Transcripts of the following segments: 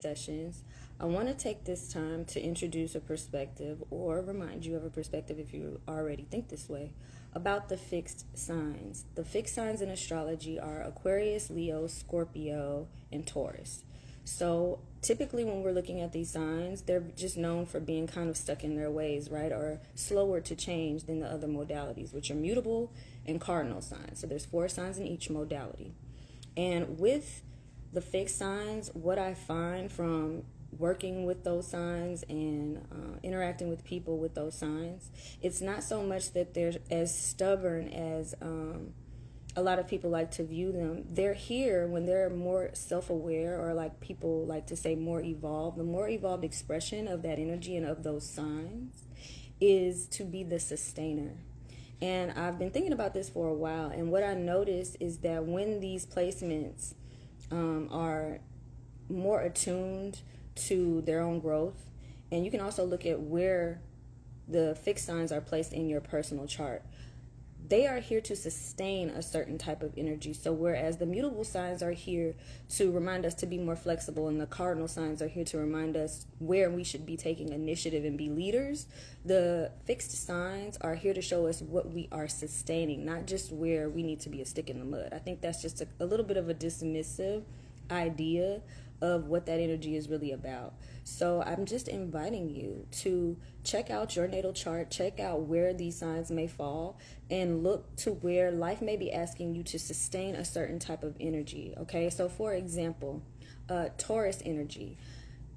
sessions, I want to take this time to introduce a perspective or remind you of a perspective if you already think this way about the fixed signs. The fixed signs in astrology are Aquarius, Leo, Scorpio, and Taurus. So typically when we're looking at these signs, they're just known for being kind of stuck in their ways, right? Or slower to change than the other modalities, which are mutable and cardinal signs. So there's 4 signs in each modality. And with the fixed signs, what I find from working with those signs and interacting with people with those signs, it's not so much that they're as stubborn as a lot of people like to view them. They're here when they're more self-aware, or like people like to say more evolved. The more evolved expression of that energy and of those signs is to be the sustainer. And I've been thinking about this for a while, and what I noticed is that when these placements are more attuned to their own growth, and you can also look at where the fixed signs are placed in your personal chart, they are here to sustain a certain type of energy. So whereas the mutable signs are here to remind us to be more flexible, and the cardinal signs are here to remind us where we should be taking initiative and be leaders, the fixed signs are here to show us what we are sustaining, not just where we need to be a stick in the mud. I think that's just a little bit of a dismissive idea of what that energy is really about. So I'm just inviting you to check out your natal chart, check out where these signs may fall, and look to where life may be asking you to sustain a certain type of energy. Okay, so for example, Taurus energy.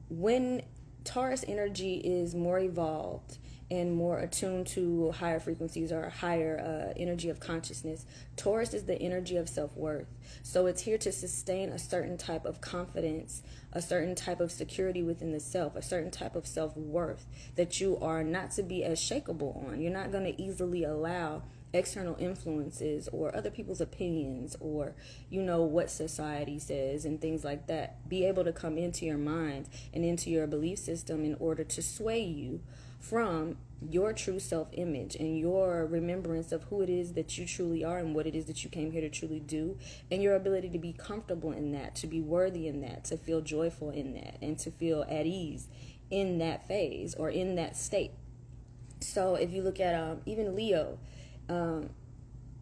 When Taurus energy is more evolved and more attuned to higher frequencies or higher energy of consciousness, Taurus is the energy of self-worth. So it's here to sustain a certain type of confidence, a certain type of security within the self, a certain type of self-worth that you are not to be as shakeable on. You're not going to easily allow external influences or other people's opinions, or what society says and things like that, be able to come into your mind and into your belief system in order to sway you from your true self-image and your remembrance of who it is that you truly are and what it is that you came here to truly do, and your ability to be comfortable in that, to be worthy in that, to feel joyful in that, and to feel at ease in that phase or in that state. So if you look at even Leo,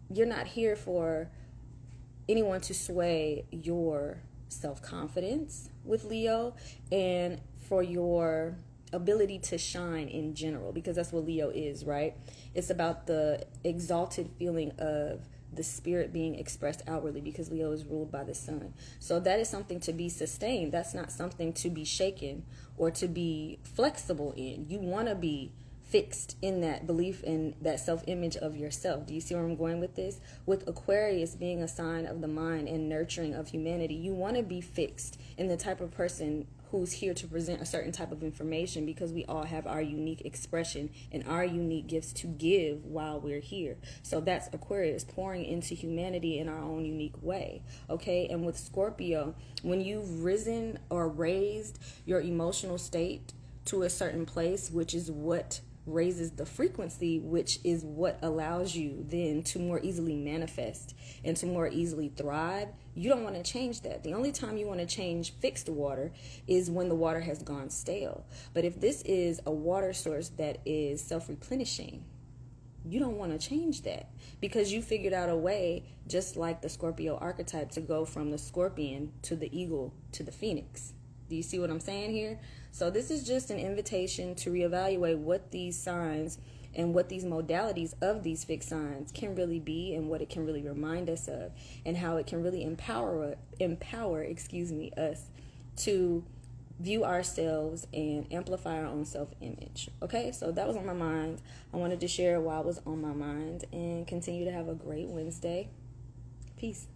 you're not here for anyone to sway your self-confidence with Leo and for your ability to shine in general, because that's what Leo is, right? It's about the exalted feeling of the spirit being expressed outwardly, because Leo is ruled by the sun. So that is something to be sustained. That's not something to be shaken or to be flexible in. You want to be fixed in that belief and that self-image of yourself. Do you see where I'm going with this? With Aquarius being a sign of the mind and nurturing of humanity, you want to be fixed in the type of person who's here to present a certain type of information, because we all have our unique expression and our unique gifts to give while we're here. So that's Aquarius, pouring into humanity in our own unique way. Okay, and with Scorpio, when you've risen or raised your emotional state to a certain place, which is what raises the frequency, which is what allows you then to more easily manifest and to more easily thrive, you don't want to change that. The only time you want to change fixed water is when the water has gone stale. But if this is a water source that is self-replenishing, you don't want to change that, because you figured out a way, just like the Scorpio archetype, to go from the scorpion to the eagle to the phoenix. Do you see what I'm saying here? So this is just an invitation to reevaluate what these signs and what these modalities of these fixed signs can really be, and what it can really remind us of, and how it can really empower us to view ourselves and amplify our own self-image. Okay, so that was on my mind. I wanted to share why it was on my mind, and continue to have a great Wednesday. Peace.